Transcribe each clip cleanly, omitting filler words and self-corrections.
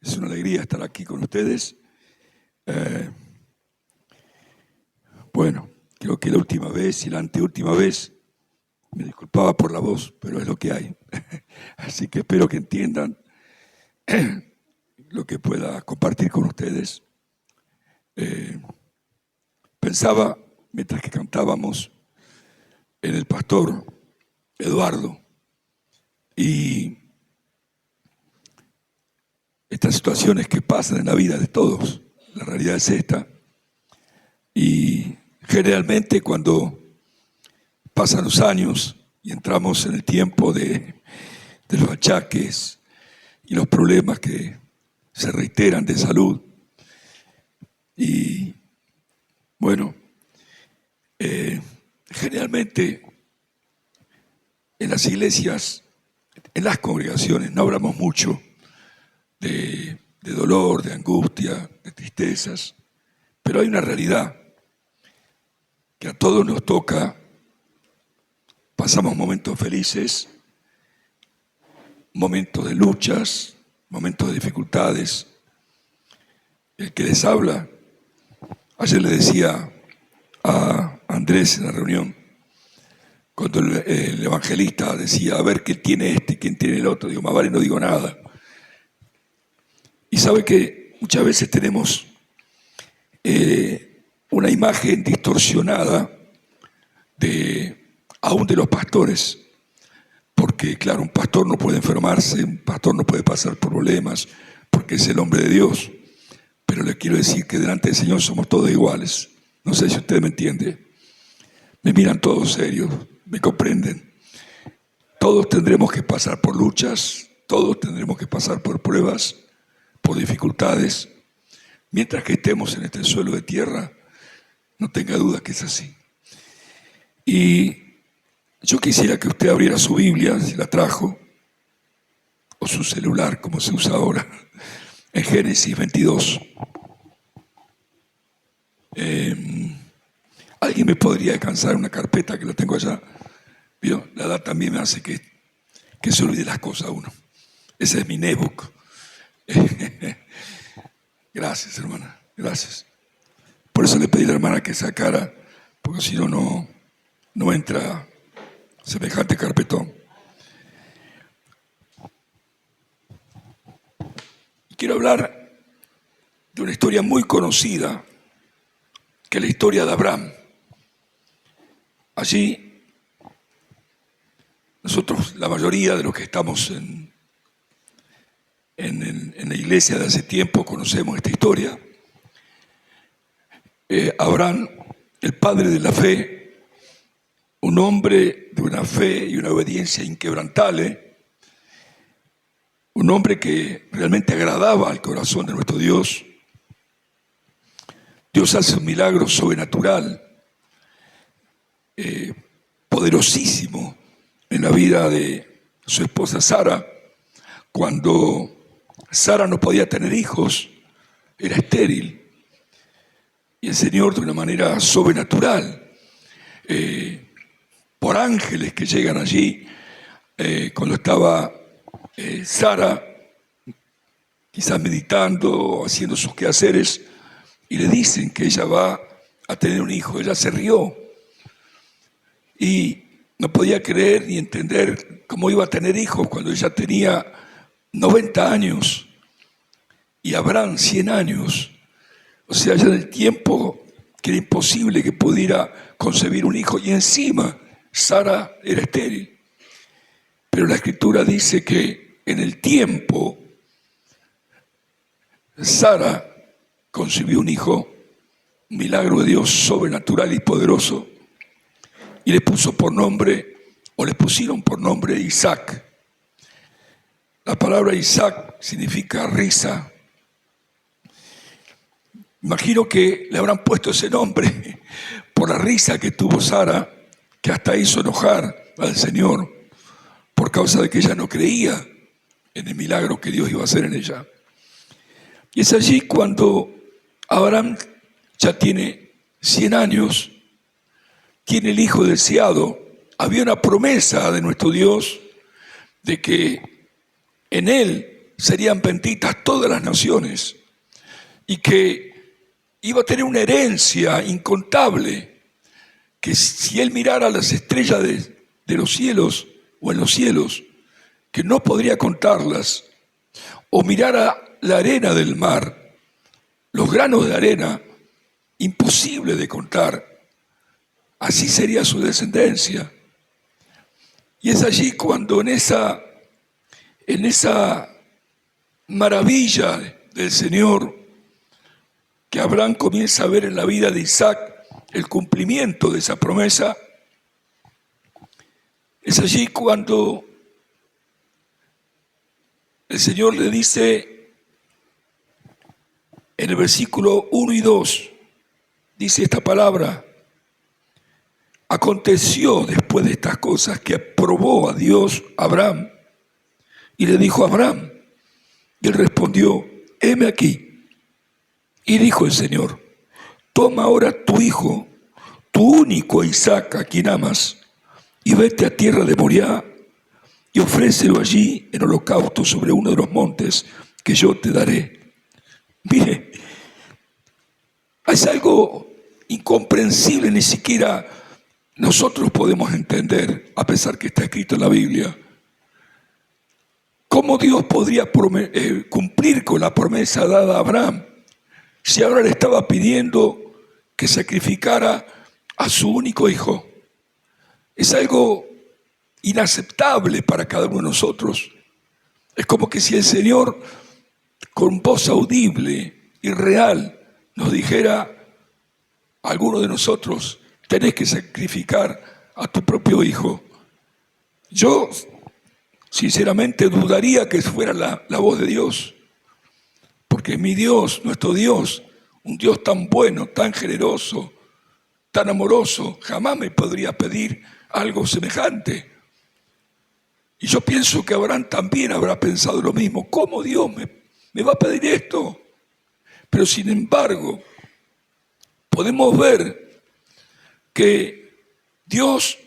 Es una alegría estar aquí con ustedes. Bueno, creo que la última vez y la anteúltima vez me disculpaba por la voz, pero es lo que hay. Así que espero que entiendan lo que pueda compartir con ustedes. Pensaba, mientras que cantábamos, en el pastor Eduardo y estas situaciones que pasan en la vida de todos. La realidad es esta. Y generalmente cuando pasan los años y entramos en el tiempo de los achaques y los problemas que se reiteran de salud, y bueno, generalmente en las iglesias, en las congregaciones, no hablamos mucho de dolor, de angustia, de tristezas, pero hay una realidad que a todos nos toca. Pasamos momentos felices, momentos de luchas, momentos de dificultades. El que les habla, ayer le decía a Andrés en la reunión, cuando el evangelista decía, a ver quién tiene este y quién tiene el otro, digo, más vale no digo nada. Y sabe que muchas veces tenemos una imagen distorsionada aún de los pastores, porque claro, un pastor no puede enfermarse, un pastor no puede pasar por problemas, porque es el hombre de Dios. Pero le quiero decir que delante del Señor somos todos iguales. No sé si usted me entiende. Me miran todos serios, me comprenden. Todos tendremos que pasar por luchas, todos tendremos que pasar por pruebas, por dificultades. Mientras que estemos en este suelo de tierra, no tenga duda que es así. Y yo quisiera que usted abriera su Biblia, si la trajo, o su celular, como se usa ahora, en Génesis 22. ¿Alguien me podría alcanzar una carpeta que la tengo allá? ¿Vio? La edad también me hace que se olvide las cosas uno. Ese es mi netbook. Gracias, hermana, gracias. Por eso le pedí a la hermana que sacara, porque si no, no entra semejante carpetón. Quiero hablar de una historia muy conocida, que es la historia de Abraham. Allí, nosotros, la mayoría de los que estamos en la iglesia de hace tiempo, conocemos esta historia. Abraham, el padre de la fe, un hombre de una fe y una obediencia inquebrantable, un hombre que realmente agradaba al corazón de nuestro Dios. Dios hace un milagro sobrenatural, poderosísimo en la vida de su esposa Sara. Cuando Sara no podía tener hijos, era estéril. Y el Señor, de una manera sobrenatural, por ángeles que llegan allí, cuando estaba Sara, quizás meditando o haciendo sus quehaceres, y le dicen que ella va a tener un hijo. Ella se rió y no podía creer ni entender cómo iba a tener hijos cuando ella tenía 90 años y Abraham 100 años. O sea, ya en el tiempo que era imposible que pudiera concebir un hijo, y encima Sara era estéril. Pero la Escritura dice que en el tiempo Sara concibió un hijo, un milagro de Dios sobrenatural y poderoso, y le puso por nombre, o le pusieron por nombre Isaac. La palabra Isaac significa risa. Imagino que le habrán puesto ese nombre por la risa que tuvo Sara, que hasta hizo enojar al Señor por causa de que ella no creía en el milagro que Dios iba a hacer en ella. Y es allí cuando Abraham ya tiene 100 años, tiene el hijo deseado. Había una promesa de nuestro Dios de que en él serían benditas todas las naciones y que iba a tener una herencia incontable, que si él mirara las estrellas de los cielos o en los cielos, que no podría contarlas, o mirara la arena del mar, los granos de arena, imposible de contar, así sería su descendencia. Y es allí cuando en esa maravilla del Señor, que Abraham comienza a ver en la vida de Isaac el cumplimiento de esa promesa, es allí cuando el Señor le dice en el versículo 1 y 2, dice esta palabra: aconteció después de estas cosas que aprobó a Dios a Abraham y le dijo a Abraham, y él respondió: heme aquí. Y dijo el Señor: toma ahora tu hijo, tu único Isaac, a quien amas, y vete a tierra de Moriah y ofrécelo allí en holocausto sobre uno de los montes que yo te daré. Mire, es algo incomprensible, ni siquiera nosotros podemos entender, a pesar que está escrito en la Biblia. ¿Cómo Dios podría cumplir con la promesa dada a Abraham si ahora le estaba pidiendo que sacrificara a su único hijo? Es algo inaceptable para cada uno de nosotros. Es como que si el Señor, con voz audible y real, nos dijera a alguno de nosotros: tenés que sacrificar a tu propio hijo. Yo sinceramente dudaría que fuera la voz de Dios, porque mi Dios, nuestro Dios, un Dios tan bueno, tan generoso, tan amoroso, jamás me podría pedir algo semejante. Y yo pienso que Abraham también habrá pensado lo mismo. ¿Cómo Dios me va a pedir esto? Pero sin embargo, podemos ver que Dios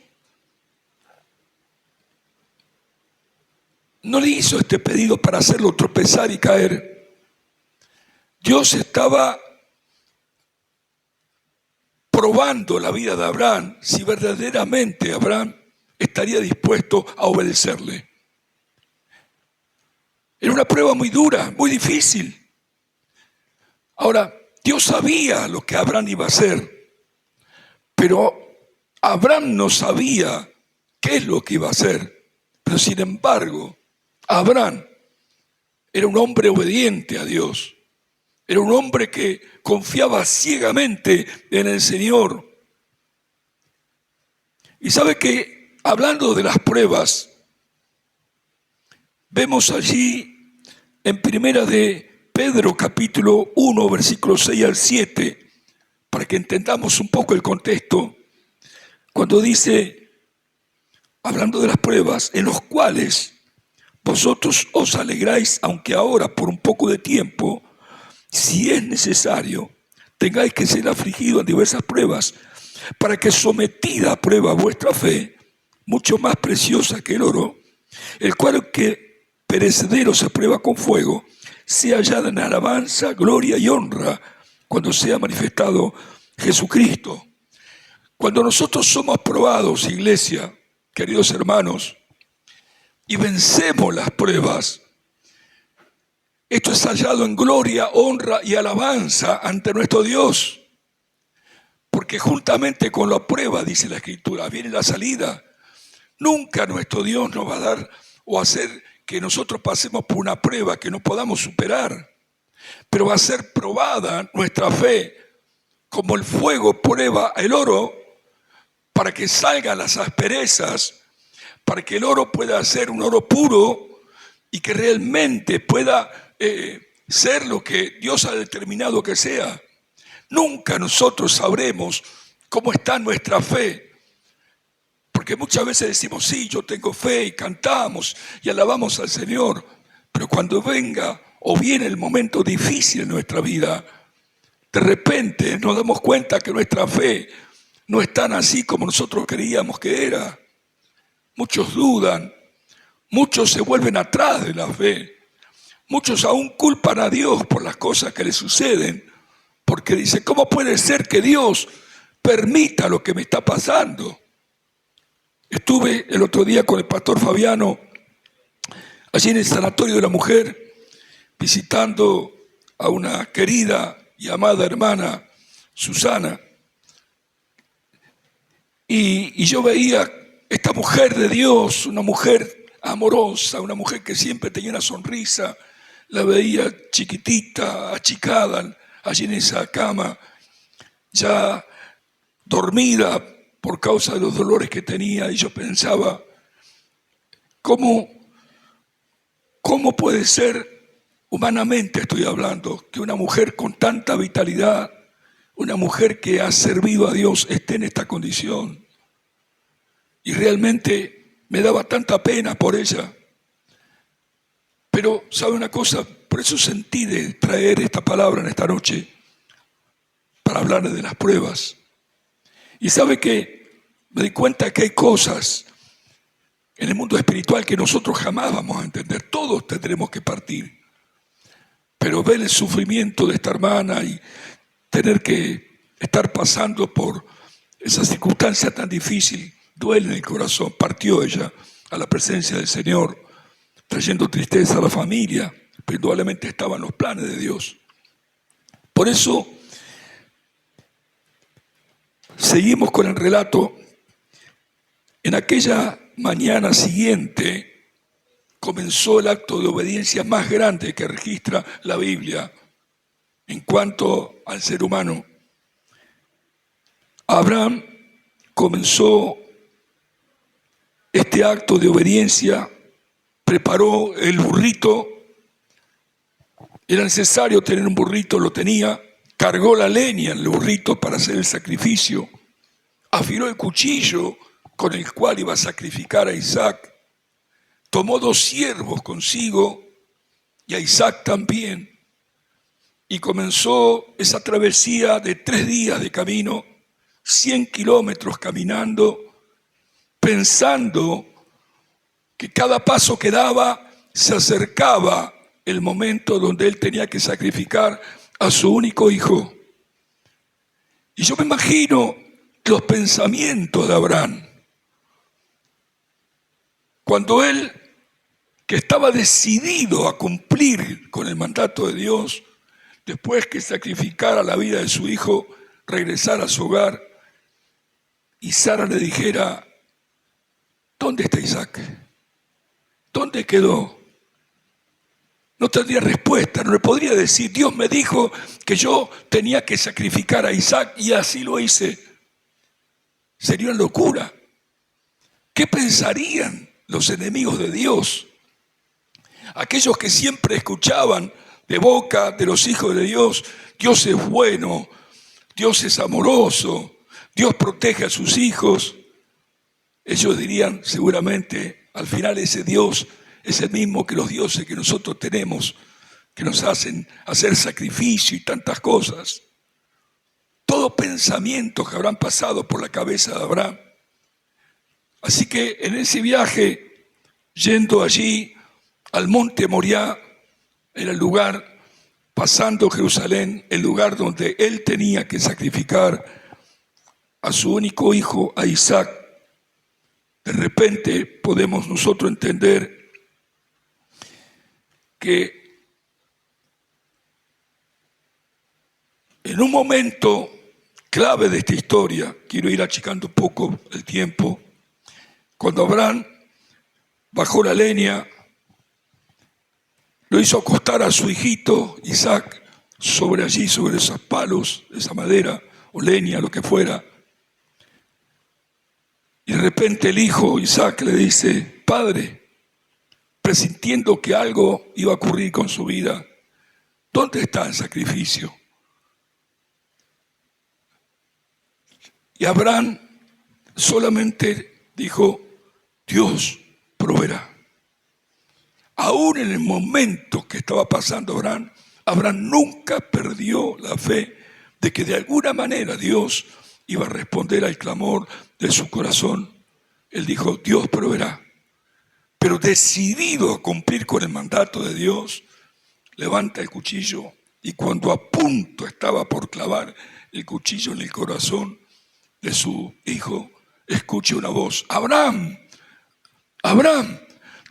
no le hizo este pedido para hacerlo tropezar y caer. Dios estaba probando la vida de Abraham, si verdaderamente Abraham estaría dispuesto a obedecerle. Era una prueba muy dura, muy difícil. Ahora, Dios sabía lo que Abraham iba a hacer, pero Abraham no sabía qué es lo que iba a hacer. Pero sin embargo, Abraham era un hombre obediente a Dios. Era un hombre que confiaba ciegamente en el Señor. Y sabe que, hablando de las pruebas, vemos allí en Primera de Pedro capítulo 1, versículos 6 al 7, para que entendamos un poco el contexto, cuando dice, hablando de las pruebas, en los cuales vosotros os alegráis, aunque ahora por un poco de tiempo, si es necesario, tengáis que ser afligidos en diversas pruebas, para que sometida a prueba vuestra fe, mucho más preciosa que el oro, el cual que perecedero se prueba con fuego, sea hallada en alabanza, gloria y honra cuando sea manifestado Jesucristo. Cuando nosotros somos probados, iglesia, queridos hermanos, y vencemos las pruebas, esto es hallado en gloria, honra y alabanza ante nuestro Dios. Porque juntamente con la prueba, dice la Escritura, viene la salida. Nunca nuestro Dios nos va a dar o hacer que nosotros pasemos por una prueba que no podamos superar. Pero va a ser probada nuestra fe, como el fuego prueba el oro, para que salgan las asperezas, para que el oro pueda ser un oro puro y que realmente pueda ser lo que Dios ha determinado que sea. Nunca nosotros sabremos cómo está nuestra fe, porque muchas veces decimos, sí, yo tengo fe, y cantamos y alabamos al Señor, pero cuando venga o viene el momento difícil en nuestra vida, de repente nos damos cuenta que nuestra fe no es tan así como nosotros creíamos que era. Muchos dudan, muchos se vuelven atrás de la fe, Muchos aún culpan a Dios por las cosas que le suceden, porque dicen, ¿cómo puede ser que Dios permita lo que me está pasando? Estuve el otro día con el pastor Fabiano, allí en el Sanatorio de la Mujer, visitando a una querida y amada hermana, Susana, y yo veía esta mujer de Dios, una mujer amorosa, una mujer que siempre tenía una sonrisa, la veía chiquitita, achicada, allí en esa cama, ya dormida por causa de los dolores que tenía, y yo pensaba, ¿cómo puede ser, humanamente estoy hablando, que una mujer con tanta vitalidad, una mujer que ha servido a Dios, esté en esta condición? Y realmente me daba tanta pena por ella. Pero, ¿sabe una cosa? Por eso sentí de traer esta palabra en esta noche, para hablar de las pruebas. Y sabe que me di cuenta que hay cosas en el mundo espiritual que nosotros jamás vamos a entender. Todos tendremos que partir. Pero ver el sufrimiento de esta hermana y tener que estar pasando por esa circunstancia tan difícil, duele en el corazón. Partió ella a la presencia del Señor, trayendo tristeza a la familia, pero indudablemente estaban los planes de Dios. Por eso, seguimos con el relato. En aquella mañana siguiente comenzó el acto de obediencia más grande que registra la Biblia en cuanto al ser humano. Abraham comenzó este acto de obediencia, preparó el burrito. Era necesario tener un burrito, lo tenía. Cargó la leña en el burrito para hacer el sacrificio. Afiló el cuchillo con el cual iba a sacrificar a Isaac. Tomó 2 siervos consigo y a Isaac también. Y comenzó esa travesía de 3 días de camino, 100 kilómetros caminando, pensando que cada paso que daba se acercaba el momento donde él tenía que sacrificar a su único hijo. Y yo me imagino los pensamientos de Abraham. Cuando él, que estaba decidido a cumplir con el mandato de Dios, después que sacrificara la vida de su hijo, regresara a su hogar, y Sara le dijera, ¿dónde está Isaac? ¿Dónde quedó? No tendría respuesta, no le podría decir, Dios me dijo que yo tenía que sacrificar a Isaac y así lo hice. Sería una locura. ¿Qué pensarían los enemigos de Dios? Aquellos que siempre escuchaban de boca de los hijos de Dios, Dios es bueno, Dios es amoroso, Dios protege a sus hijos. Ellos dirían seguramente, al final ese Dios es el mismo que los dioses que nosotros tenemos, que nos hacen hacer sacrificio y tantas cosas. Todos pensamientos que habrán pasado por la cabeza de Abraham. Así que en ese viaje, yendo allí al monte Moriah, era el lugar, pasando Jerusalén, el lugar donde él tenía que sacrificar a su único hijo, a Isaac. De repente podemos nosotros entender que en un momento clave de esta historia, quiero ir achicando un poco el tiempo, cuando Abraham bajó la leña, lo hizo acostar a su hijito Isaac sobre esos palos, esa madera o leña, lo que fuera. Y de repente el hijo Isaac le dice, Padre, presintiendo que algo iba a ocurrir con su vida, ¿dónde está el sacrificio? Y Abraham solamente dijo, Dios proveerá. Aún en el momento que estaba pasando Abraham nunca perdió la fe de que de alguna manera Dios iba a responder al clamor de su corazón. Él dijo, Dios proveerá. Pero decidido a cumplir con el mandato de Dios, levanta el cuchillo y cuando a punto estaba por clavar el cuchillo en el corazón de su hijo, escucha una voz: Abraham, Abraham,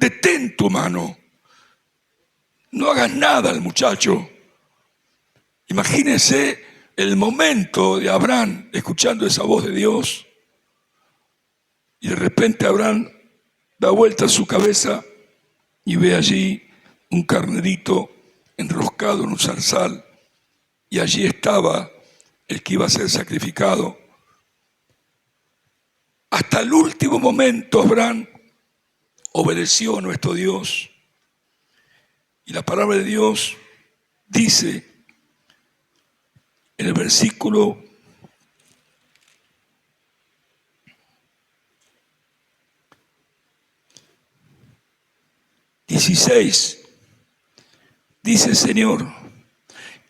detén tu mano, no hagas nada al muchacho. Imagínense el momento de Abraham escuchando esa voz de Dios, y de repente Abraham da vuelta a su cabeza y ve allí un carnerito enroscado en un zarzal, y allí estaba el que iba a ser sacrificado. Hasta el último momento Abraham obedeció a nuestro Dios. Y la palabra de Dios dice en el versículo 16, dice el Señor: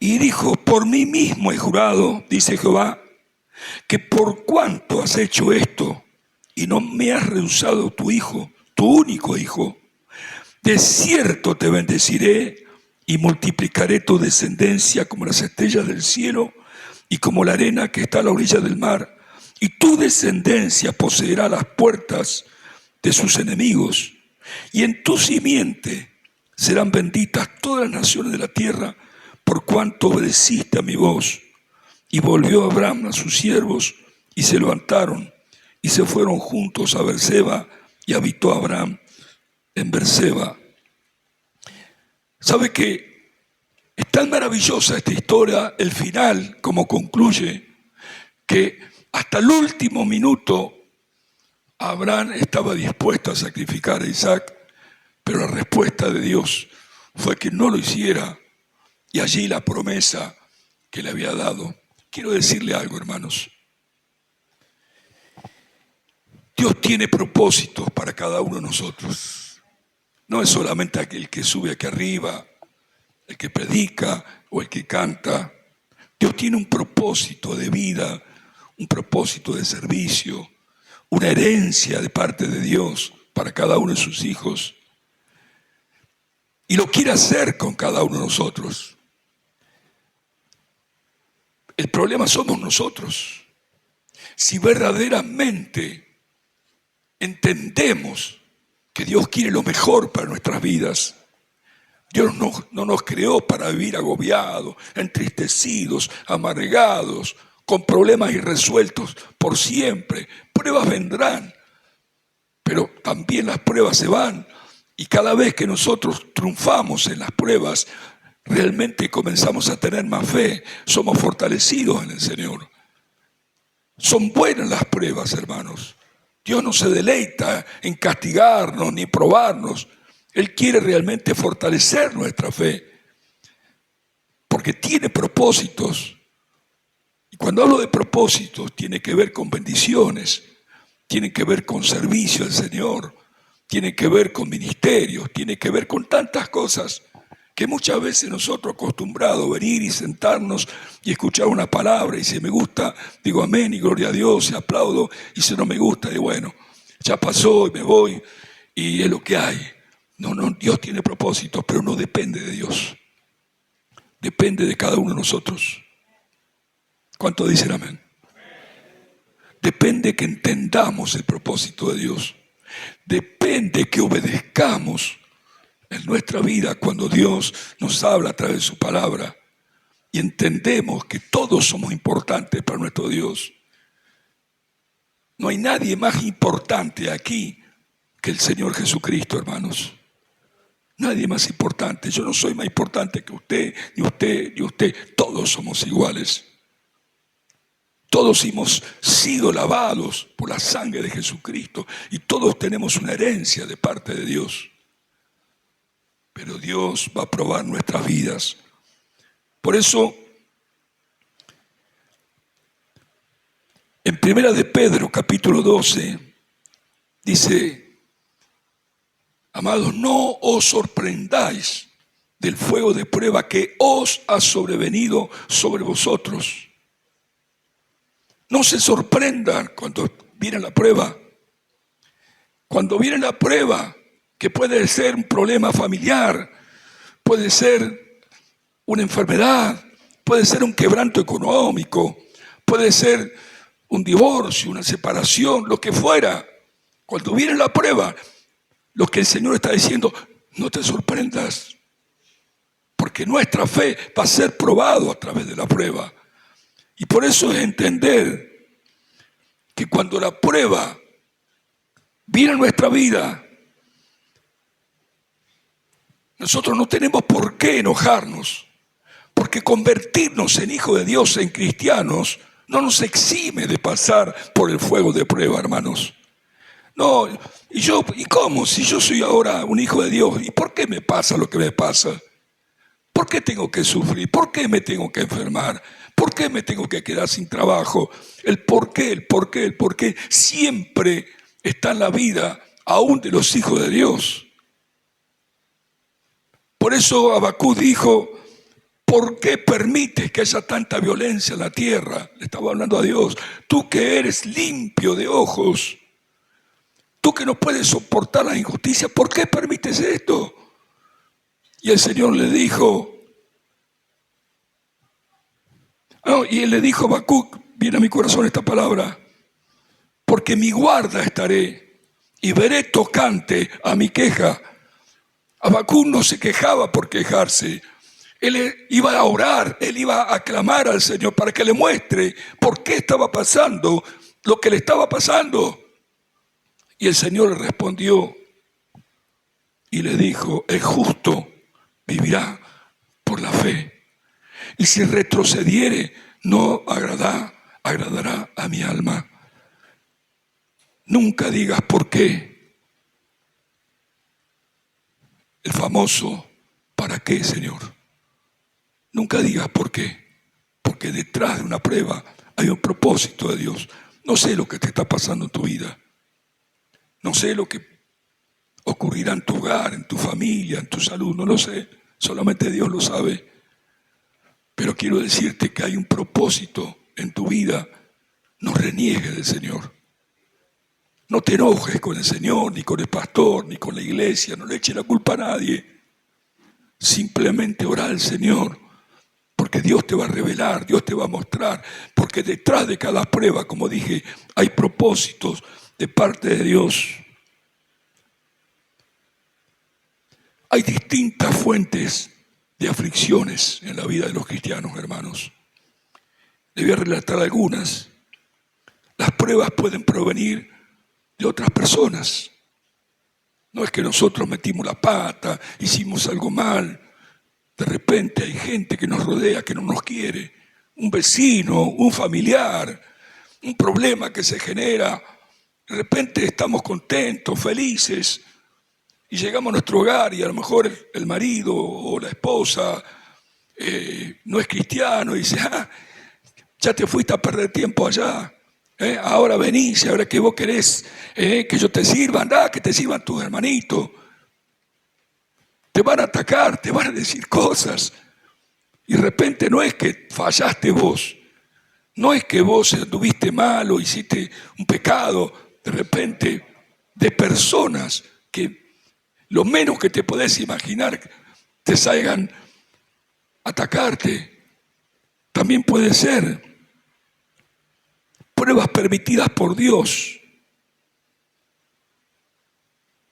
y dijo, por mí mismo he jurado, dice Jehová, que por cuanto has hecho esto y no me has rehusado tu hijo, tu único hijo, de cierto te bendeciré y multiplicaré tu descendencia como las estrellas del cielo y como la arena que está a la orilla del mar, y tu descendencia poseerá las puertas de sus enemigos, y en tu simiente serán benditas todas las naciones de la tierra, por cuanto obedeciste a mi voz. Y volvió Abraham a sus siervos, y se levantaron, y se fueron juntos a Berseba, y habitó Abraham en Berseba. ¿Sabe qué? Es tan maravillosa esta historia, el final, como concluye, que hasta el último minuto Abraham estaba dispuesto a sacrificar a Isaac, pero la respuesta de Dios fue que no lo hiciera, y allí la promesa que le había dado. Quiero decirle algo, hermanos. Dios tiene propósitos para cada uno de nosotros. No es solamente aquel que sube aquí arriba, el que predica o el que canta. Dios tiene un propósito de vida, un propósito de servicio, una herencia de parte de Dios para cada uno de sus hijos. Y lo quiere hacer con cada uno de nosotros. El problema somos nosotros. Si verdaderamente entendemos que Dios quiere lo mejor para nuestras vidas, Dios no nos creó para vivir agobiados, entristecidos, amargados, con problemas irresueltos por siempre. Pruebas vendrán, pero también las pruebas se van. Y cada vez que nosotros triunfamos en las pruebas, realmente comenzamos a tener más fe, somos fortalecidos en el Señor. Son buenas las pruebas, hermanos. Dios no se deleita en castigarnos ni probarnos. Él quiere realmente fortalecer nuestra fe, porque tiene propósitos. Y cuando hablo de propósitos, tiene que ver con bendiciones, tiene que ver con servicio al Señor, tiene que ver con ministerios, tiene que ver con tantas cosas que muchas veces nosotros acostumbrados a venir y sentarnos y escuchar una palabra, y si me gusta, digo amén y gloria a Dios y aplaudo, y si no me gusta, digo bueno, ya pasó y me voy y es lo que hay. No, Dios tiene propósitos, pero no depende de Dios. Depende de cada uno de nosotros. ¿Cuántos dicen amén? Depende que entendamos el propósito de Dios. Depende que obedezcamos en nuestra vida cuando Dios nos habla a través de su palabra y entendemos que todos somos importantes para nuestro Dios. No hay nadie más importante aquí que el Señor Jesucristo, hermanos. Nadie más importante. Yo no soy más importante que usted, ni usted, ni usted. Todos somos iguales. Todos hemos sido lavados por la sangre de Jesucristo y todos tenemos una herencia de parte de Dios. Pero Dios va a probar nuestras vidas. Por eso, en 1 de Pedro, capítulo 12, dice: amados, no os sorprendáis del fuego de prueba que os ha sobrevenido sobre vosotros. No se sorprendan cuando viene la prueba. Cuando viene la prueba, que puede ser un problema familiar, puede ser una enfermedad, puede ser un quebranto económico, puede ser un divorcio, una separación, lo que fuera. Cuando viene la prueba, lo que el Señor está diciendo, no te sorprendas, porque nuestra fe va a ser probado a través de la prueba. Y por eso es entender que cuando la prueba viene a nuestra vida, nosotros no tenemos por qué enojarnos, porque convertirnos en hijos de Dios, en cristianos, no nos exime de pasar por el fuego de prueba, hermanos. No, ¿y cómo? Si yo soy ahora un hijo de Dios, ¿y por qué me pasa lo que me pasa? ¿Por qué tengo que sufrir? ¿Por qué me tengo que enfermar? ¿Por qué me tengo que quedar sin trabajo? El por qué siempre está en la vida aún de los hijos de Dios. Por eso Habacuc dijo, ¿por qué permites que haya tanta violencia en la tierra? Le estaba hablando a Dios. Tú que eres limpio de ojos, tú que no puedes soportar la injusticia, ¿por qué permites esto? Y el Señor le dijo, y él le dijo a Habacuc, viene a mi corazón esta palabra, porque mi guarda estaré y veré tocante a mi queja. Habacuc no se quejaba por quejarse. Él iba a orar, él iba a clamar al Señor para que le muestre por qué estaba pasando lo que le estaba pasando. Y el Señor le respondió y le dijo, el justo vivirá por la fe. Y si retrocediere, no agradará a mi alma. Nunca digas por qué. El famoso ¿para qué, Señor? Nunca digas por qué. Porque detrás de una prueba hay un propósito de Dios. No sé lo que te está pasando en tu vida. No sé lo que ocurrirá en tu hogar, en tu familia, en tu salud. No lo sé. Solamente Dios lo sabe. Pero quiero decirte que hay un propósito en tu vida. No reniegues del Señor. No te enojes con el Señor, ni con el pastor, ni con la iglesia. No le eches la culpa a nadie. Simplemente ora al Señor. Porque Dios te va a revelar, Dios te va a mostrar. Porque detrás de cada prueba, como dije, hay propósitos de parte de Dios. Hay distintas fuentes de aflicciones en la vida de los cristianos, hermanos. Les voy a relatar algunas. Las pruebas pueden provenir de otras personas. No es que nosotros metimos la pata, hicimos algo mal. De repente hay gente que nos rodea, que no nos quiere. Un vecino, un familiar, un problema que se genera. De repente estamos contentos, felices. Y llegamos a nuestro hogar y a lo mejor el marido o la esposa no es cristiano y dice, ya te fuiste a perder tiempo allá, ahora venís, ahora que vos querés que yo te sirva, andá, que te sirvan tus hermanitos. Te van a atacar, te van a decir cosas. Y de repente no es que fallaste vos, no es que vos estuviste mal o hiciste un pecado, de repente de personas que lo menos que te podés imaginar te salgan a atacarte. También puede ser pruebas permitidas por Dios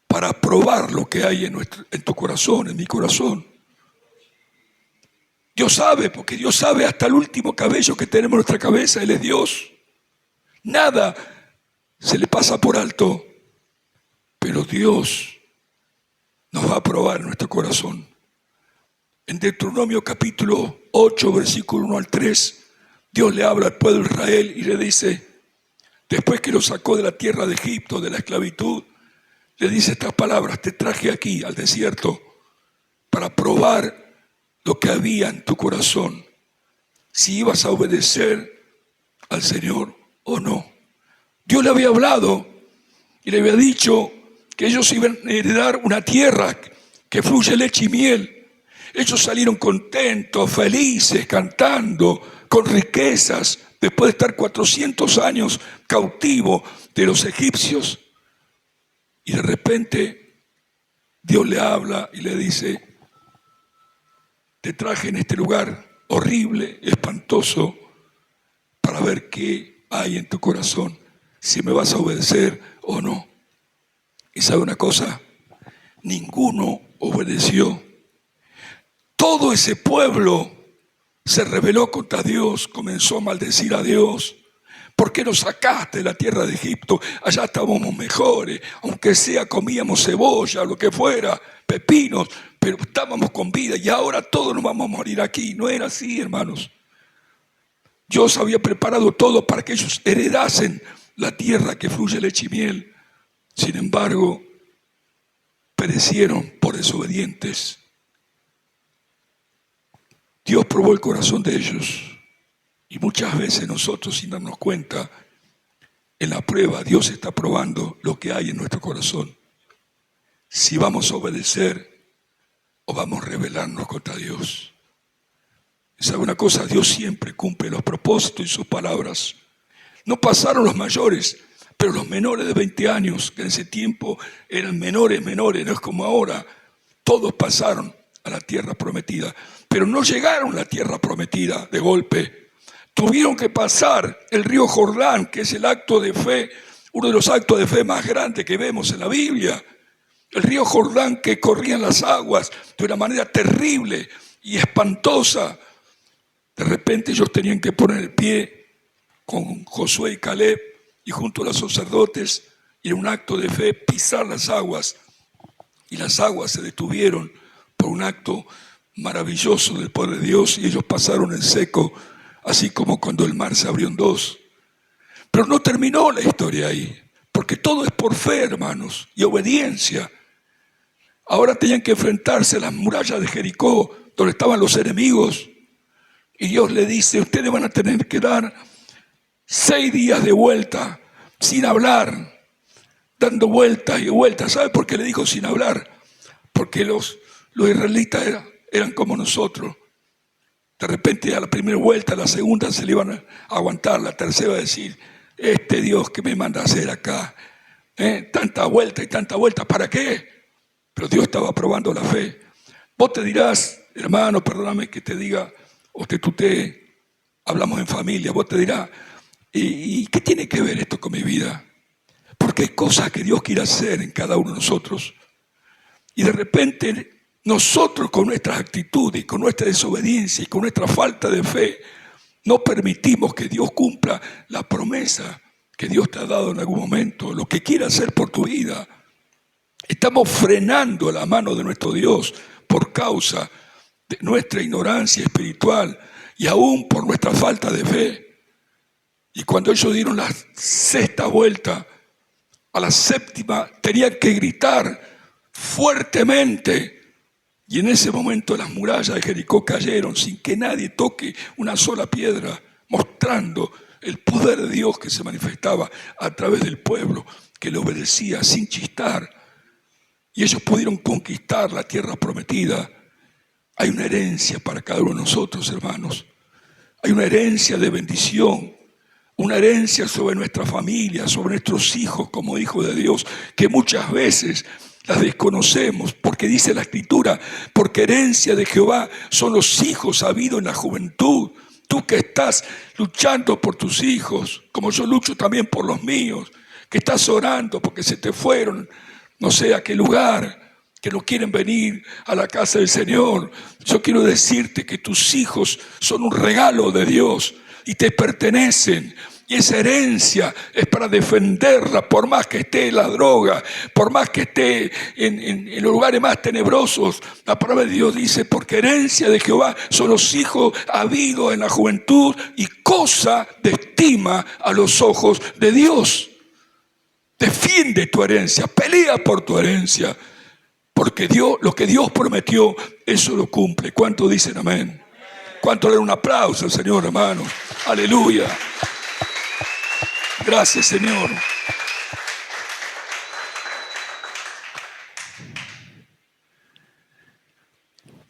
para probar lo que hay en tu corazón, en mi corazón. Dios sabe, porque Dios sabe hasta el último cabello que tenemos en nuestra cabeza. Él es Dios. Nada se le pasa por alto, pero Dios nos va a probar en nuestro corazón. En Deuteronomio capítulo 8, versículo 1 al 3, Dios le habla al pueblo de Israel y le dice, después que lo sacó de la tierra de Egipto, de la esclavitud, le dice estas palabras, te traje aquí al desierto para probar lo que había en tu corazón, si ibas a obedecer al Señor o no. Dios le había hablado y le había dicho que ellos iban a heredar una tierra que fluye leche y miel. Ellos salieron contentos, felices, cantando, con riquezas, después de estar 400 años cautivos de los egipcios. Y de repente Dios le habla y le dice, te traje en este lugar horrible, espantoso, para ver qué hay en tu corazón, si me vas a obedecer o no. ¿Y sabe una cosa? Ninguno obedeció. Todo ese pueblo se rebeló contra Dios, comenzó a maldecir a Dios. ¿Por qué nos sacaste de la tierra de Egipto? Allá estábamos mejores, aunque sea comíamos cebolla, lo que fuera, pepinos, pero estábamos con vida y ahora todos nos vamos a morir aquí. No era así, hermanos. Dios había preparado todo para que ellos heredasen la tierra que fluye leche y miel. Sin embargo, perecieron por desobedientes. Dios probó el corazón de ellos. Y muchas veces nosotros, sin darnos cuenta, en la prueba Dios está probando lo que hay en nuestro corazón. Si vamos a obedecer o vamos a rebelarnos contra Dios. ¿Sabe una cosa? Dios siempre cumple los propósitos y sus palabras. No pasaron los mayores, pero los menores de 20 años, que en ese tiempo eran menores, no es como ahora, todos pasaron a la tierra prometida, pero no llegaron a la tierra prometida de golpe. Tuvieron que pasar el río Jordán, que es el acto de fe, uno de los actos de fe más grandes que vemos en la Biblia. El río Jordán que corría en las aguas de una manera terrible y espantosa. De repente ellos tenían que poner el pie con Josué y Caleb y junto a los sacerdotes y en un acto de fe pisar las aguas. Y las aguas se detuvieron por un acto maravilloso del poder de Dios y ellos pasaron en seco, así como cuando el mar se abrió en dos. Pero no terminó la historia ahí, porque todo es por fe, hermanos, y obediencia. Ahora tenían que enfrentarse a las murallas de Jericó, donde estaban los enemigos. Y Dios le dice, ustedes van a tener que dar 6 días de vuelta, sin hablar, dando vueltas y vueltas. ¿Sabe por qué le dijo sin hablar? Porque los israelitas eran como nosotros. De repente a la primera vuelta, a la segunda se le iban a aguantar, la tercera a decir, este Dios que me manda a hacer acá, tanta vuelta y tanta vuelta, ¿para qué? Pero Dios estaba probando la fe. Vos te dirás, hermano, perdóname que te diga, o te tutee, hablamos en familia, vos te dirás, ¿y qué tiene que ver esto con mi vida? Porque hay cosas que Dios quiere hacer en cada uno de nosotros. Y de repente nosotros con nuestras actitudes, con nuestra desobediencia y con nuestra falta de fe, no permitimos que Dios cumpla la promesa que Dios te ha dado en algún momento, lo que quiere hacer por tu vida. Estamos frenando la mano de nuestro Dios por causa de nuestra ignorancia espiritual y aún por nuestra falta de fe. Y cuando ellos dieron la 6ª vuelta, a la 7ª tenían que gritar fuertemente. Y en ese momento las murallas de Jericó cayeron sin que nadie toque una sola piedra, mostrando el poder de Dios que se manifestaba a través del pueblo, que le obedecía sin chistar. Y ellos pudieron conquistar la tierra prometida. Hay una herencia para cada uno de nosotros, hermanos. Hay una herencia de bendición, una herencia sobre nuestra familia, sobre nuestros hijos como hijos de Dios, que muchas veces las desconocemos, porque dice la Escritura, porque herencia de Jehová son los hijos habidos en la juventud. Tú que estás luchando por tus hijos, como yo lucho también por los míos, que estás orando porque se te fueron, no sé a qué lugar, que no quieren venir a la casa del Señor. Yo quiero decirte que tus hijos son un regalo de Dios y te pertenecen. Y esa herencia es para defenderla, por más que esté en la droga, por más que esté en los lugares más tenebrosos. La palabra de Dios dice, porque herencia de Jehová son los hijos habidos en la juventud y cosa de estima a los ojos de Dios. Defiende tu herencia, pelea por tu herencia, porque Dios, lo que Dios prometió, eso lo cumple. ¿Cuánto dicen amén? ¿Cuánto le dan un aplauso al Señor, hermano? Aleluya. Gracias, Señor.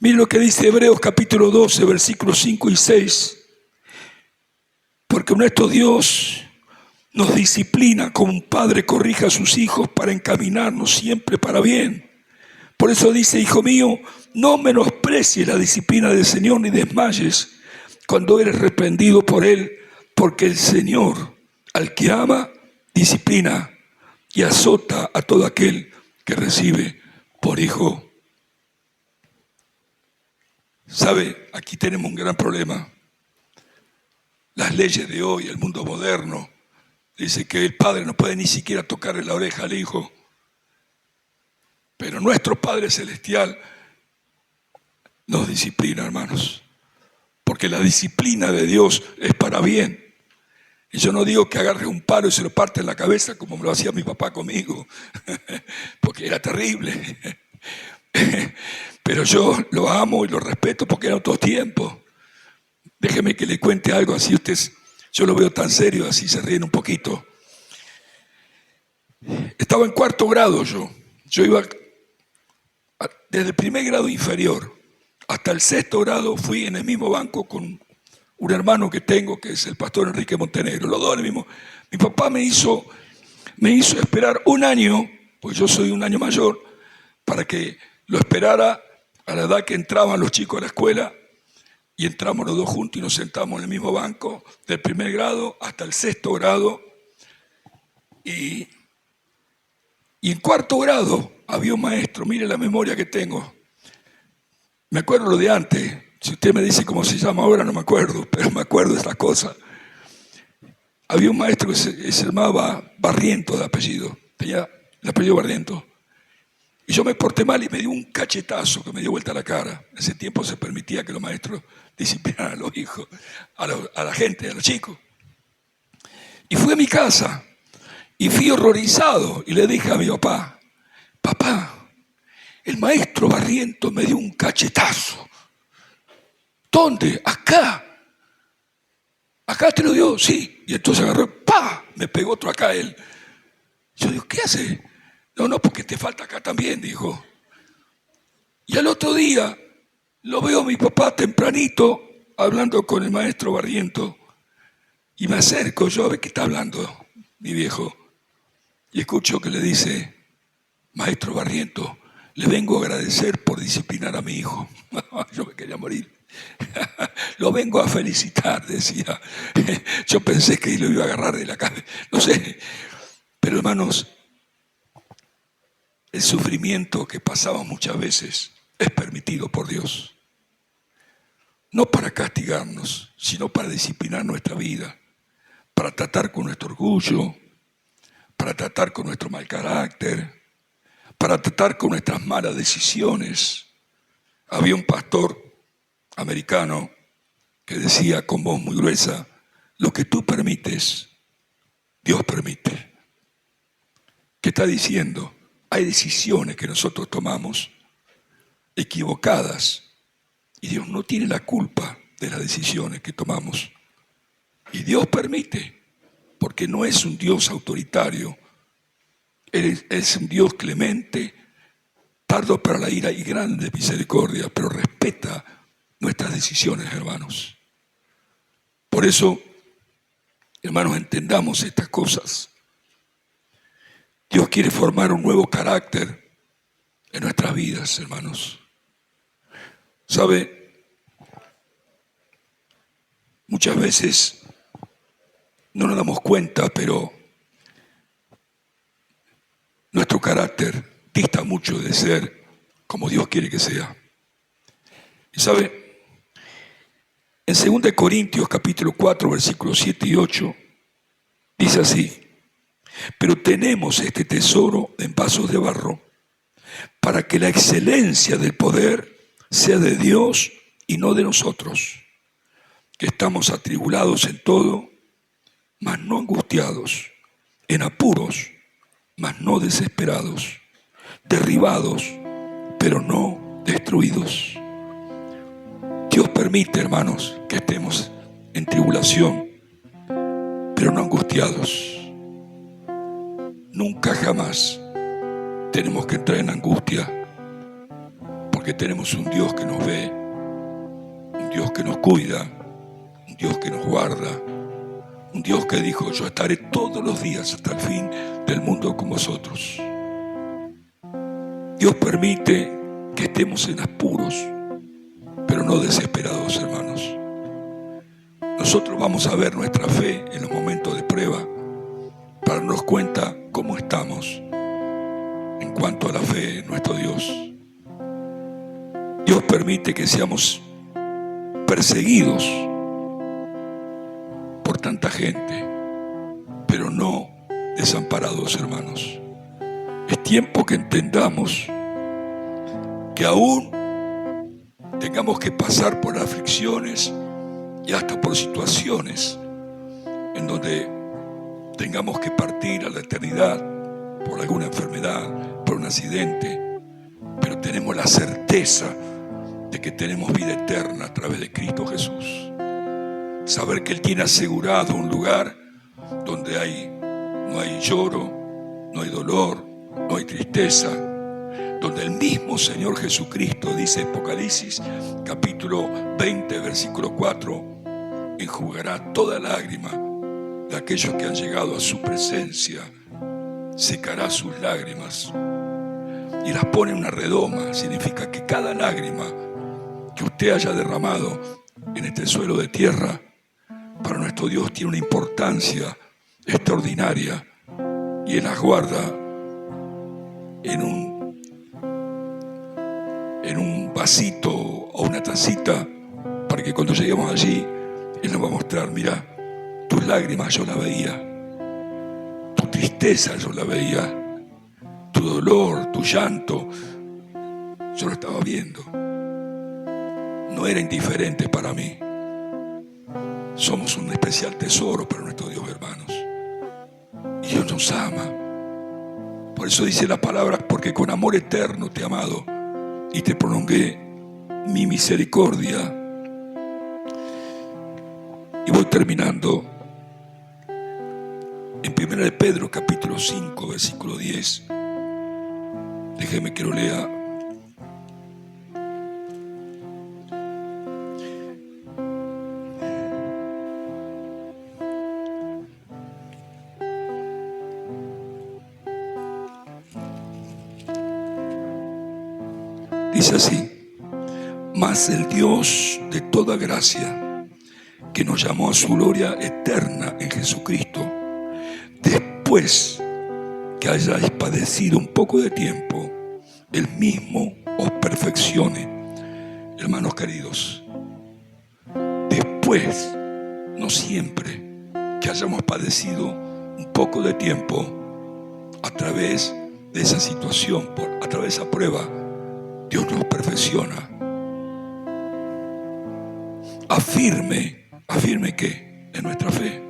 Miren lo que dice Hebreos capítulo 12, versículos 5 y 6. Porque nuestro Dios nos disciplina como un padre corrige a sus hijos para encaminarnos siempre para bien. Por eso dice, hijo mío, no menosprecies la disciplina del Señor ni desmayes cuando eres reprendido por Él, porque el Señor, al que ama, disciplina y azota a todo aquel que recibe por hijo. ¿Sabe? Aquí tenemos un gran problema. Las leyes de hoy, el mundo moderno, dice que el padre no puede ni siquiera tocarle la oreja al hijo. Pero nuestro Padre Celestial nos disciplina, hermanos. Porque la disciplina de Dios es para bien. Y yo no digo que agarre un palo y se lo parte en la cabeza como me lo hacía mi papá conmigo, porque era terrible. Pero yo lo amo y lo respeto porque eran otros tiempos. Déjeme que le cuente algo así, yo lo veo tan serio, así se ríen un poquito. Estaba en 4º grado yo iba desde el 1er grado inferior hasta el 6º grado, fui en el mismo banco con un hermano que tengo, que es el pastor Enrique Montenegro, los dos en el mismo. Mi papá me hizo esperar un año, pues yo soy un año mayor, para que lo esperara a la edad que entraban los chicos a la escuela, y entramos los dos juntos y nos sentamos en el mismo banco, del 1er grado hasta el 6º grado, y en 4º grado había un maestro, mire la memoria que tengo, me acuerdo lo de antes, si usted me dice cómo se llama ahora no me acuerdo, pero me acuerdo de estas cosas. Había un maestro que se llamaba Barriento de apellido, tenía el apellido Barriento. Y yo me porté mal y me dio un cachetazo que me dio vuelta la cara. En ese tiempo se permitía que los maestros disciplinaran a los hijos, a la gente, a los chicos. Y fui a mi casa y fui horrorizado y le dije a mi papá, papá, el maestro Barriento me dio un cachetazo. ¿Dónde? Acá. ¿Acá te lo dio? Sí. Y entonces agarró, ¡pa! Me pegó otro acá él. Yo digo, ¿qué hace? No, porque te falta acá también, dijo. Y al otro día lo veo a mi papá tempranito hablando con el maestro Barriento y me acerco yo a ver qué está hablando mi viejo y escucho que le dice, maestro Barriento, le vengo a agradecer por disciplinar a mi hijo. Yo me quería morir. Lo vengo a felicitar, decía. Yo pensé que lo iba a agarrar de la cabeza, no sé. Pero hermanos, el sufrimiento que pasamos muchas veces es permitido por Dios. No para castigarnos, sino para disciplinar nuestra vida, para tratar con nuestro orgullo, para tratar con nuestro mal carácter, para tratar con nuestras malas decisiones. Había un pastor americano que decía con voz muy gruesa, lo que tú permites, Dios permite. ¿Qué está diciendo? Hay decisiones que nosotros tomamos equivocadas y Dios no tiene la culpa de las decisiones que tomamos. Y Dios permite, porque no es un Dios autoritario, es un Dios clemente, tardo para la ira y grande misericordia, pero respeta nuestras decisiones, hermanos. Por eso, hermanos, entendamos estas cosas. Dios quiere formar un nuevo carácter en nuestras vidas, hermanos. ¿Sabe? Muchas veces no nos damos cuenta, pero nuestro carácter dista mucho de ser como Dios quiere que sea. Y sabe, en 2 Corintios capítulo 4, versículos 7 y 8, dice así, pero tenemos este tesoro en vasos de barro, para que la excelencia del poder sea de Dios y no de nosotros, que estamos atribulados en todo, mas no angustiados, en apuros, mas no desesperados, derribados, pero no destruidos. Dios permite, hermanos, que estemos en tribulación, pero no angustiados. Nunca jamás tenemos que entrar en angustia, porque tenemos un Dios que nos ve, un Dios que nos cuida, un Dios que nos guarda, un Dios que dijo, yo estaré todos los días hasta el fin del mundo con vosotros. Dios permite que estemos en apuros, pero no desesperados, hermanos. Nosotros vamos a ver nuestra fe en los momentos de prueba para darnos cuenta cómo estamos en cuanto a la fe en nuestro Dios. Dios permite que seamos perseguidos por tanta gente, pero no desamparados, hermanos. Es tiempo que entendamos que aún tengamos que pasar por aflicciones y hasta por situaciones en donde tengamos que partir a la eternidad por alguna enfermedad, por un accidente, pero tenemos la certeza de que tenemos vida eterna a través de Cristo Jesús. Saber que Él tiene asegurado un lugar donde no hay lloro, no hay dolor, no hay tristeza, donde el mismo Señor Jesucristo, dice Apocalipsis capítulo 20 versículo 4, enjugará toda lágrima de aquellos que han llegado a su presencia, secará sus lágrimas y las pone en una redoma. Significa que cada lágrima que usted haya derramado en este suelo de tierra, para nuestro Dios tiene una importancia extraordinaria, y Él las guarda en un vasito o una tacita, para que cuando lleguemos allí Él nos va a mostrar: mira, tus lágrimas yo las veía, tu tristeza yo la veía, tu dolor, tu llanto, yo lo estaba viendo. No era indiferente para mí. Somos un especial tesoro para nuestro Dios, hermanos. Y Dios nos ama. Por eso dice la palabra: porque con amor eterno te he amado y te prolongué mi misericordia. Y voy terminando en 1 de Pedro capítulo 5 versículo 10. Déjeme que lo lea. Dice así: mas el Dios de toda gracia, que nos llamó a su gloria eterna en Jesucristo, después que hayáis padecido un poco de tiempo, Él mismo os perfeccione. Hermanos queridos, después, no siempre, que hayamos padecido un poco de tiempo, a través de esa situación, a través de esa prueba, Dios nos perfecciona. Afirme que en nuestra fe.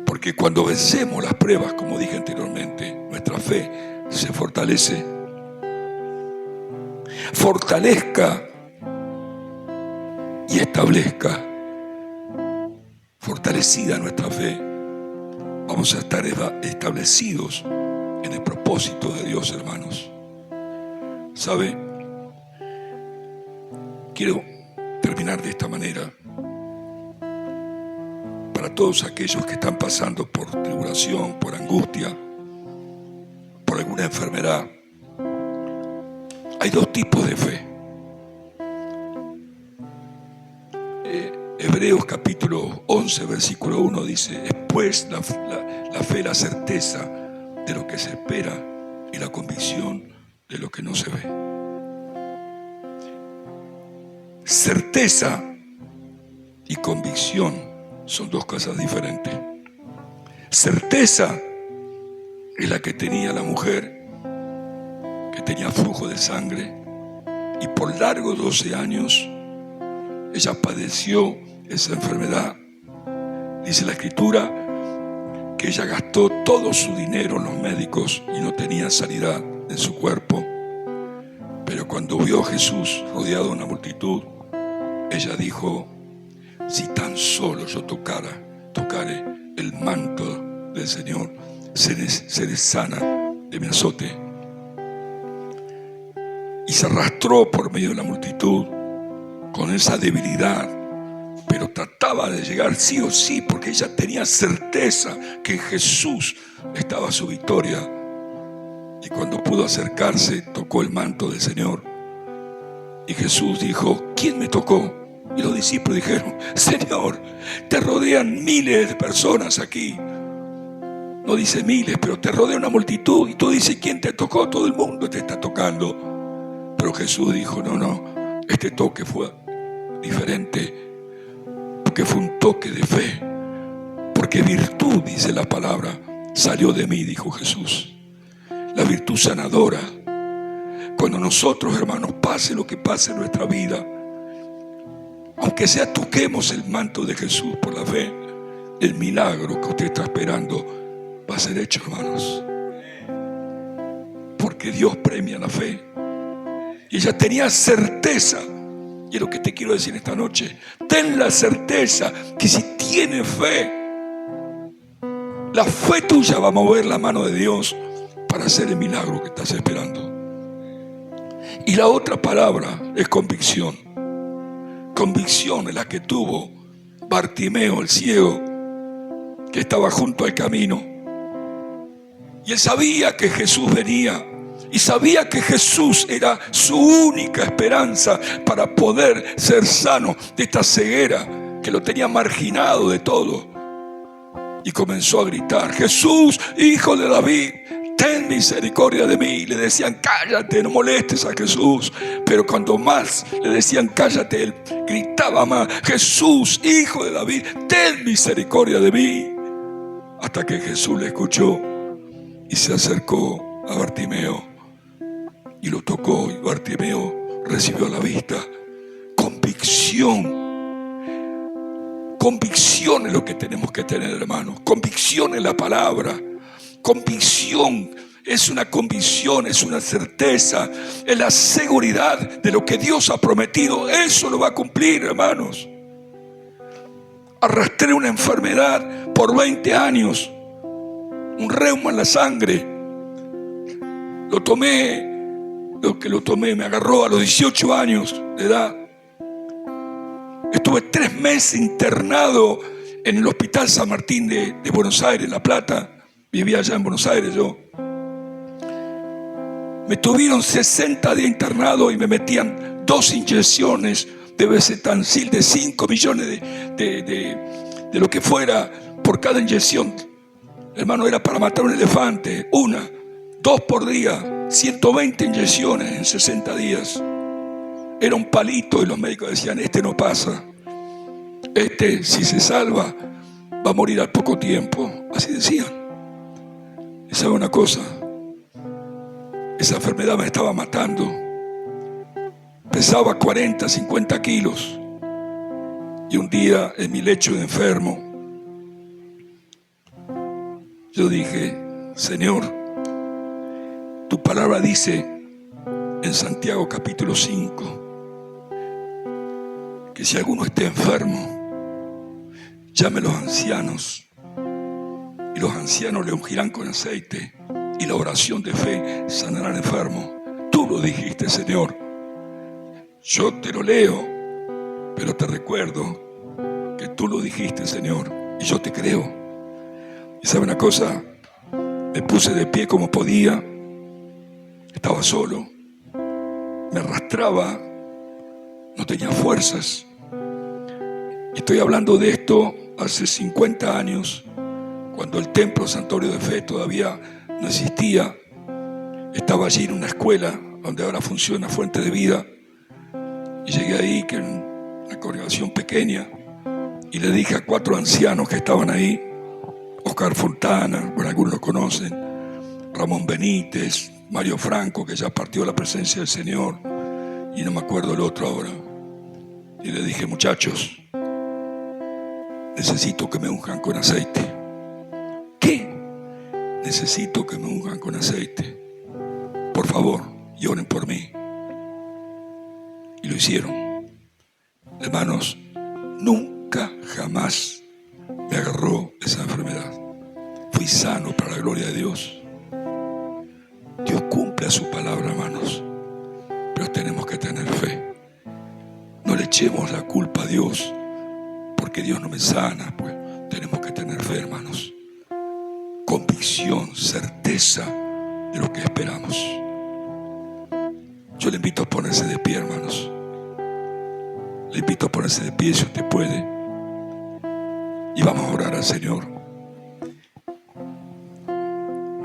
Porque cuando vencemos las pruebas, como dije anteriormente, nuestra fe se fortalece. Fortalezca y establezca. Fortalecida nuestra fe, vamos a estar establecidos en el propósito de Dios, hermanos. ¿Sabe? Quiero terminar de esta manera. Para todos aquellos que están pasando por tribulación, por angustia, por alguna enfermedad, hay dos tipos de fe. Hebreos capítulo 11 versículo 1 dice: es pues la fe, la certeza de lo que se espera y la convicción de lo que no se ve. Certeza y convicción son dos cosas diferentes. Certeza es la que tenía la mujer que tenía flujo de sangre, y por largos 12 años ella padeció esa enfermedad. Dice la Escritura que ella gastó todo su dinero en los médicos y no tenía sanidad en su cuerpo. Pero cuando vio a Jesús rodeado de una multitud, ella dijo: si tan solo yo tocare el manto del Señor, seré sana de mi azote. Y se arrastró por medio de la multitud con esa debilidad, pero trataba de llegar sí o sí, porque ella tenía certeza que en Jesús estaba su victoria. Y cuando pudo acercarse, tocó el manto del Señor. Y Jesús dijo: ¿quién me tocó? Y los discípulos dijeron: Señor, te rodean miles de personas aquí. No dice miles, pero te rodea una multitud. Y tú dices: ¿quién te tocó? Todo el mundo te está tocando. Pero Jesús dijo: no, este toque fue diferente, porque fue un toque de fe. Porque virtud, dice la palabra, salió de mí, dijo Jesús. La virtud sanadora. Cuando nosotros, hermanos, pase lo que pase en nuestra vida, aunque sea toquemos el manto de Jesús por la fe, el milagro que usted está esperando va a ser hecho, hermanos. Porque Dios premia la fe. Y ella tenía certeza. Y es lo que te quiero decir esta noche. Ten la certeza que si tienes fe, la fe tuya va a mover la mano de Dios para hacer el milagro que estás esperando. Y la otra palabra es convicción. Convicción es la que tuvo Bartimeo, el ciego, que estaba junto al camino. Y él sabía que Jesús venía. Y sabía que Jesús era su única esperanza para poder ser sano de esta ceguera que lo tenía marginado de todo. Y comenzó a gritar: Jesús, hijo de David, ten misericordia de mí. Le decían: cállate, no molestes a Jesús. Pero cuando más le decían cállate, él gritaba más: Jesús, hijo de David, ten misericordia de mí. Hasta que Jesús le escuchó y se acercó a Bartimeo y lo tocó, y Bartimeo recibió la vista. Convicción. Convicción es lo que tenemos que tener, hermanos. Convicción en la palabra. Convicción es una convicción, es una certeza, es la seguridad de lo que Dios ha prometido. Eso lo va a cumplir, hermanos. Arrastré una enfermedad por 20 años, un reuma en la sangre. Lo tomé me agarró a los 18 años de edad. Estuve 3 meses internado en el Hospital San Martín de Buenos Aires, La Plata. Vivía allá en Buenos Aires yo. Me tuvieron 60 días internado y me metían 2 inyecciones de Bezetacil de 5 millones de lo que fuera por cada inyección. Hermano, era para matar un elefante. 2 por día. 120 inyecciones en 60 días. Era un palito y los médicos decían: este no pasa. Este, si se salva, va a morir al poco tiempo. Así decían. ¿Y sabe una cosa? Esa enfermedad me estaba matando. Pesaba 40, 50 kilos. Y un día, en mi lecho de enfermo, yo dije: Señor, tu palabra dice en Santiago capítulo 5 que si alguno esté enfermo, llame a los ancianos, y los ancianos le ungirán con aceite, y la oración de fe sanará al enfermo. Tú lo dijiste, Señor. Yo te lo leo, pero te recuerdo que tú lo dijiste, Señor, y yo te creo. Y sabe una cosa, me puse de pie como podía. Estaba solo, me arrastraba, no tenía fuerzas. Y estoy hablando de esto hace 50 años, cuando el templo Santuario de Fe todavía no existía. Estaba allí en una escuela donde ahora funciona Fuente de Vida. Y llegué ahí, que en una congregación pequeña, y le dije a 4 ancianos que estaban ahí: Oscar Fontana, bueno, algunos lo conocen, Ramón Benítez, Mario Franco, que ya partió a la presencia del Señor, y no me acuerdo el otro ahora. Y le dije: muchachos, necesito que me unjan con aceite. ¿Qué? Necesito que me unjan con aceite. Por favor, y oren por mí. Y lo hicieron. Hermanos, nunca jamás me agarró esa enfermedad. Fui sano para la gloria de Dios. Dios cumple a su palabra, hermanos, pero tenemos que tener fe. No le echemos la culpa a Dios porque Dios no me sana, pues tenemos que tener fe, hermanos. Convicción, certeza de lo que esperamos. Yo le invito a ponerse de pie, hermanos. Le invito a ponerse de pie si usted puede. Y vamos a orar al Señor.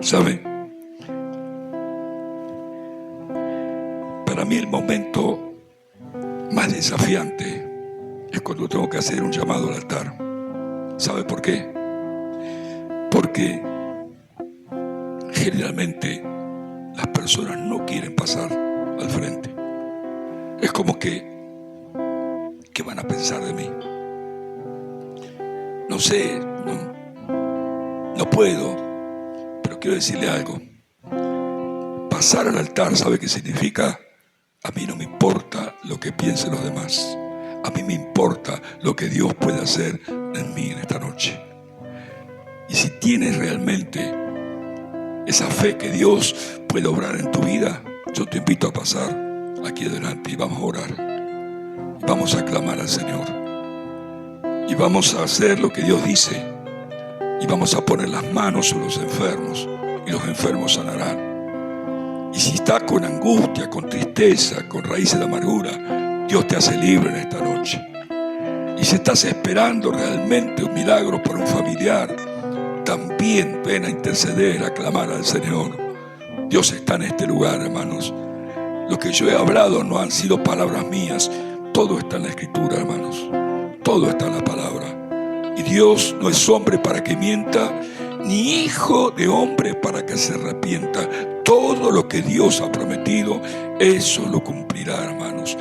¿Sabe? Para mí el momento más desafiante es cuando tengo que hacer un llamado al altar. ¿Sabe por qué? Porque generalmente las personas no quieren pasar al frente. Es como que, ¿qué van a pensar de mí? No sé, no puedo, pero quiero decirle algo. Pasar al altar, ¿sabe qué significa? A mí no me importa lo que piensen los demás. A mí me importa lo que Dios puede hacer en mí en esta noche. Y si tienes realmente esa fe que Dios puede obrar en tu vida, yo te invito a pasar aquí adelante y vamos a orar. Y vamos a clamar al Señor. Y vamos a hacer lo que Dios dice. Y vamos a poner las manos sobre los enfermos. Y los enfermos sanarán. Y si estás con angustia, con tristeza, con raíces de amargura, Dios te hace libre en esta noche. Y si estás esperando realmente un milagro por un familiar, también ven a interceder, a clamar al Señor. Dios está en este lugar, hermanos. Lo que yo he hablado no han sido palabras mías. Todo está en la Escritura, hermanos. Todo está en la palabra. Y Dios no es hombre para que mienta, ni hijo de hombre para que se arrepienta. Todo lo que Dios ha prometido, eso lo cumplirá, hermanos.